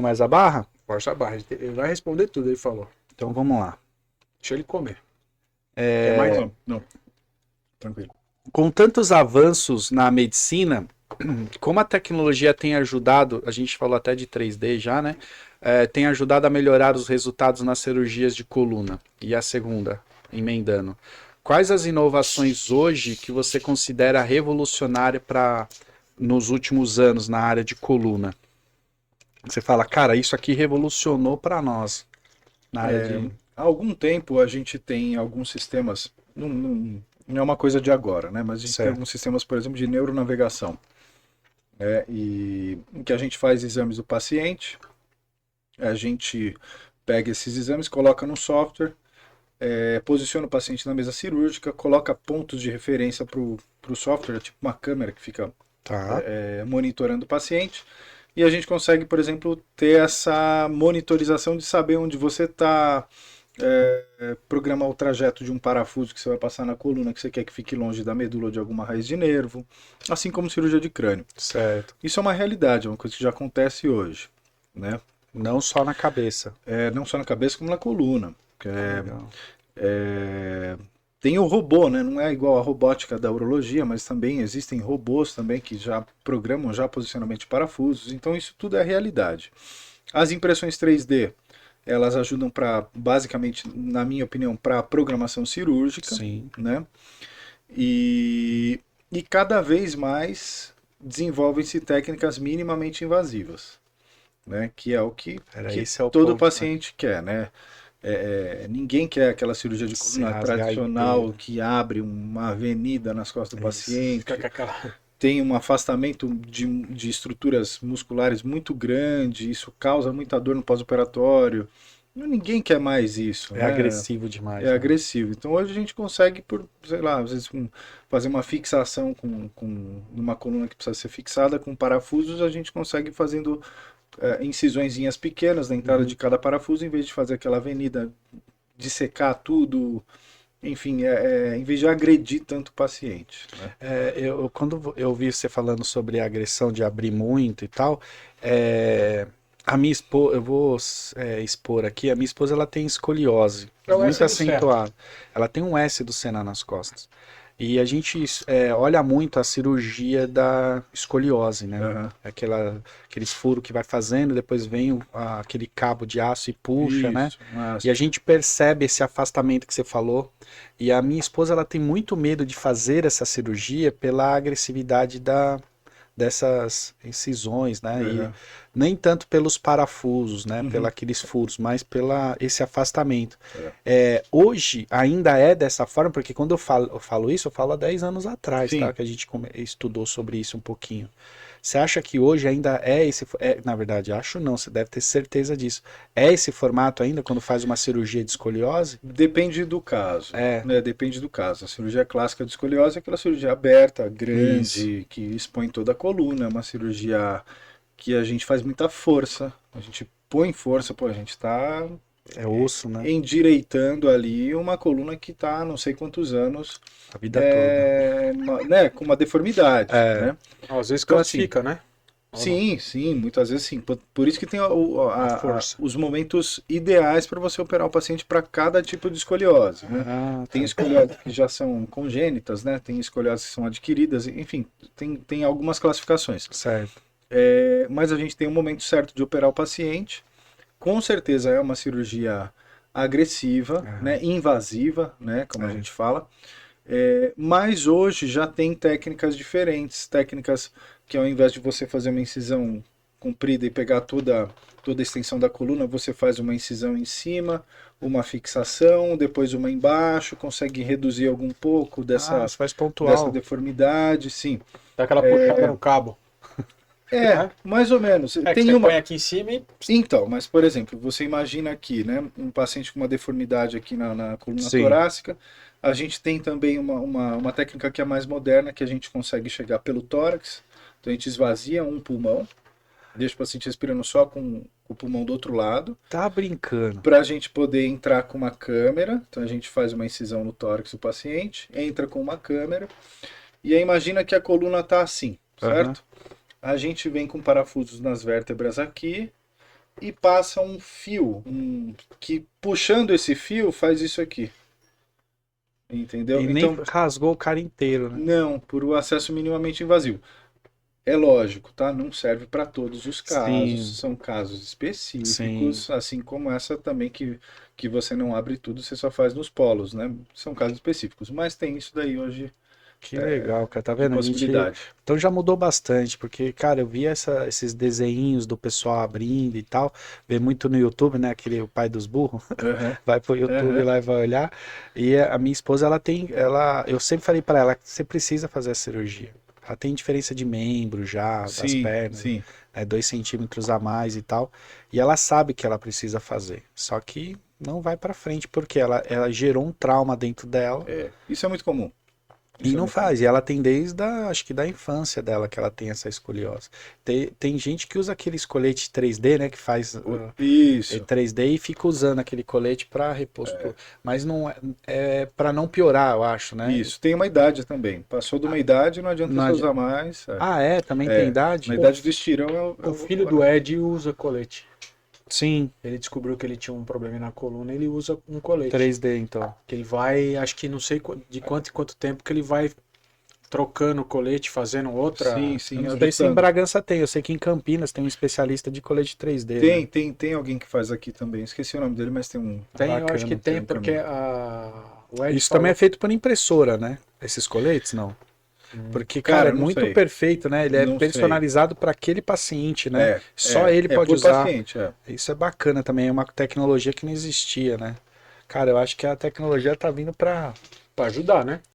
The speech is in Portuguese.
Mais a barra? Força a barra. Ele vai responder tudo, ele falou. Então vamos lá. Deixa ele comer. Quer mais? Não. Não. Tranquilo. Com tantos avanços na medicina, como a tecnologia tem ajudado, a gente falou até de 3D já, né? Tem ajudado a melhorar os resultados nas cirurgias de coluna. E a segunda, emendando. Quais as inovações hoje que você considera revolucionária nos últimos anos na área de coluna? Você fala, cara, isso aqui revolucionou para nós na área de. Há algum tempo a gente tem alguns sistemas, não é uma coisa de agora, né? Mas a gente tem Certo. alguns sistemas, por exemplo, de neuronavegação, né? E em que a gente faz exames do paciente, a gente pega esses exames, coloca no software, posiciona o paciente na mesa cirúrgica, coloca pontos de referência para o software, tipo uma câmera que fica Tá. monitorando o paciente. E a gente consegue, por exemplo, ter essa monitorização de saber onde você está, programar o trajeto de um parafuso que você vai passar na coluna, que você quer que fique longe da medula ou de alguma raiz de nervo, assim como cirurgia de crânio. Certo. Isso é uma realidade, é uma coisa que já acontece hoje, né? Não só na cabeça. Não só na cabeça, como na coluna. Legal. Tem o robô, né? Não é igual a robótica da urologia, mas também existem robôs também que já programam já posicionamento de parafusos. Então isso tudo é realidade. As impressões 3D, elas ajudam para, basicamente, na minha opinião, para programação cirúrgica, Sim. né? E cada vez mais desenvolvem-se técnicas minimamente invasivas, né? Que é o que Esse é o todo ponto, paciente quer, né? Ninguém quer aquela cirurgia de Se coluna rasgar tradicional inteiro. que abre uma avenida nas costas do paciente, Fica com aquela... tem um afastamento de estruturas musculares muito grande, isso causa muita dor no pós-operatório. Ninguém quer mais isso, É né? agressivo demais. É né? agressivo. Então hoje a gente consegue, por, sei lá, às vezes fazer uma fixação numa coluna que precisa ser fixada com parafusos, a gente consegue fazendo incisõezinhas pequenas na entrada de cada parafuso, em vez de fazer aquela avenida, dissecar tudo, enfim, em vez de agredir tanto o paciente, né? Quando eu vi você falando sobre a agressão de abrir muito e tal, a minha esposa, eu vou expor aqui, a minha esposa ela tem escoliose, É o S muito do acentuada. Ela tem um S do Sena nas costas. E a gente olha muito a cirurgia da escoliose, né? Aham. Aqueles furos que vai fazendo, depois vem aquele cabo de aço e puxa, né? Isso, mas E a gente percebe esse afastamento que você falou. E a minha esposa ela tem muito medo de fazer essa cirurgia pela agressividade dessas incisões, né? E Aham. nem tanto pelos parafusos, né? Uhum. Pela aqueles furos, mas pela esse afastamento. Hoje ainda é dessa forma, porque quando eu falo isso, eu falo há 10 anos atrás, Sim. tá? Que a gente estudou sobre isso um pouquinho. Você acha que hoje ainda é esse... na verdade, acho não, você deve ter certeza disso. É esse formato ainda quando faz uma cirurgia de escoliose? depende do caso, É. né? Depende do caso. A cirurgia clássica de escoliose é aquela cirurgia aberta, grande, Isso. que expõe toda a coluna, é uma cirurgia que a gente faz muita força, a gente põe força, pô, a gente está É osso, né? endireitando ali uma coluna que está não sei quantos anos, A vida toda. né, com uma deformidade, É. né? Às vezes Então, assim, classifica, né? Ou não? sim, muitas vezes sim. Por isso que tem força. os momentos ideais para você operar o paciente para cada tipo de escoliose, né? Ah, Tem tá. escolioses que já são congênitas, né? Tem escolioses que são adquiridas, enfim, tem algumas classificações. Certo. Mas a gente tem um momento certo de operar o paciente. Com certeza é uma cirurgia agressiva, né? Invasiva, né? Como a gente fala. Mas hoje já tem técnicas diferentes, técnicas que ao invés de você fazer uma incisão comprida e pegar toda a extensão da coluna, você faz uma incisão em cima, uma fixação, depois uma embaixo, consegue reduzir algum pouco Ah, dessa você faz pontual. deformidade, sim. Dá aquela puxada no cabo. É. Mais ou menos. É que Tem você uma... põe aqui em cima e... Então, mas por exemplo, você imagina aqui, né, um paciente com uma deformidade aqui na coluna Sim. torácica. A gente tem também uma técnica que é mais moderna, que a gente consegue chegar pelo tórax. Então a gente esvazia um pulmão, deixa o paciente respirando só com o pulmão do outro lado, Tá brincando. para a gente poder entrar com uma câmera. Então a gente faz uma incisão no tórax do paciente, entra com uma câmera, e aí imagina que a coluna está assim, certo? A gente vem com parafusos nas vértebras aqui, e passa um fio, que puxando esse fio faz isso aqui. Entendeu? E nem rasgou o cara inteiro, né? Não, por o acesso minimamente invasivo. É lógico, tá? Não serve para todos os casos, Sim. são casos específicos, Sim. assim como essa também que você não abre tudo, você só faz nos polos, né? São casos específicos, mas tem isso daí hoje Que legal, cara. Tá de vendo? possibilidade. Então já mudou bastante, porque, cara, eu vi esses desenhinhos do pessoal abrindo e tal, vê muito no YouTube, né? Aquele o pai dos burros, Aham, vai pro YouTube aham. lá e vai olhar. E a minha esposa, eu sempre falei pra ela que você precisa fazer a cirurgia. Ela tem diferença de membro já, das Sim, pernas, sim. né, 2 centímetros a mais e tal. E ela sabe que ela precisa fazer. Só que não vai pra frente, porque ela gerou um trauma dentro dela. Isso é muito comum. E Isso é não muito faz, e ela tem desde acho que da infância dela que ela tem essa escoliose. Tem gente que usa aquele colete 3D, né, que faz comum. Isso. 3D e fica usando aquele colete para repor, mas não é para não piorar, eu acho, né? Isso, tem uma idade também. Passou de uma idade, não adianta Não você adi- usar mais. Ah, também tem idade? Na idade do estirão O filho do Ed usa colete. Sim, Ele descobriu que ele tinha um problema na coluna, ele usa um colete. 3D então. Que ele vai, acho que não sei de quanto em quanto tempo que ele vai trocando o colete, fazendo outra. Sim, sim. Eu não sei se em ajustando. Bragança tem, eu sei que em Campinas tem um especialista de colete 3D, né? Tem alguém que faz aqui também. Esqueci o nome dele, mas tem um. Tem, eu acho que Bacana, tem, pra porque mim. o Ed Isso falou. também é feito por impressora, né? Esses coletes, não? Porque, Cara, cara, é não muito sei. perfeito, né? Ele é Não personalizado para aquele paciente, né? É, Só ele pode por usar. paciente, Isso é bacana também, é uma tecnologia que não existia, né? Cara, eu acho que a tecnologia tá vindo para Pra ajudar, né?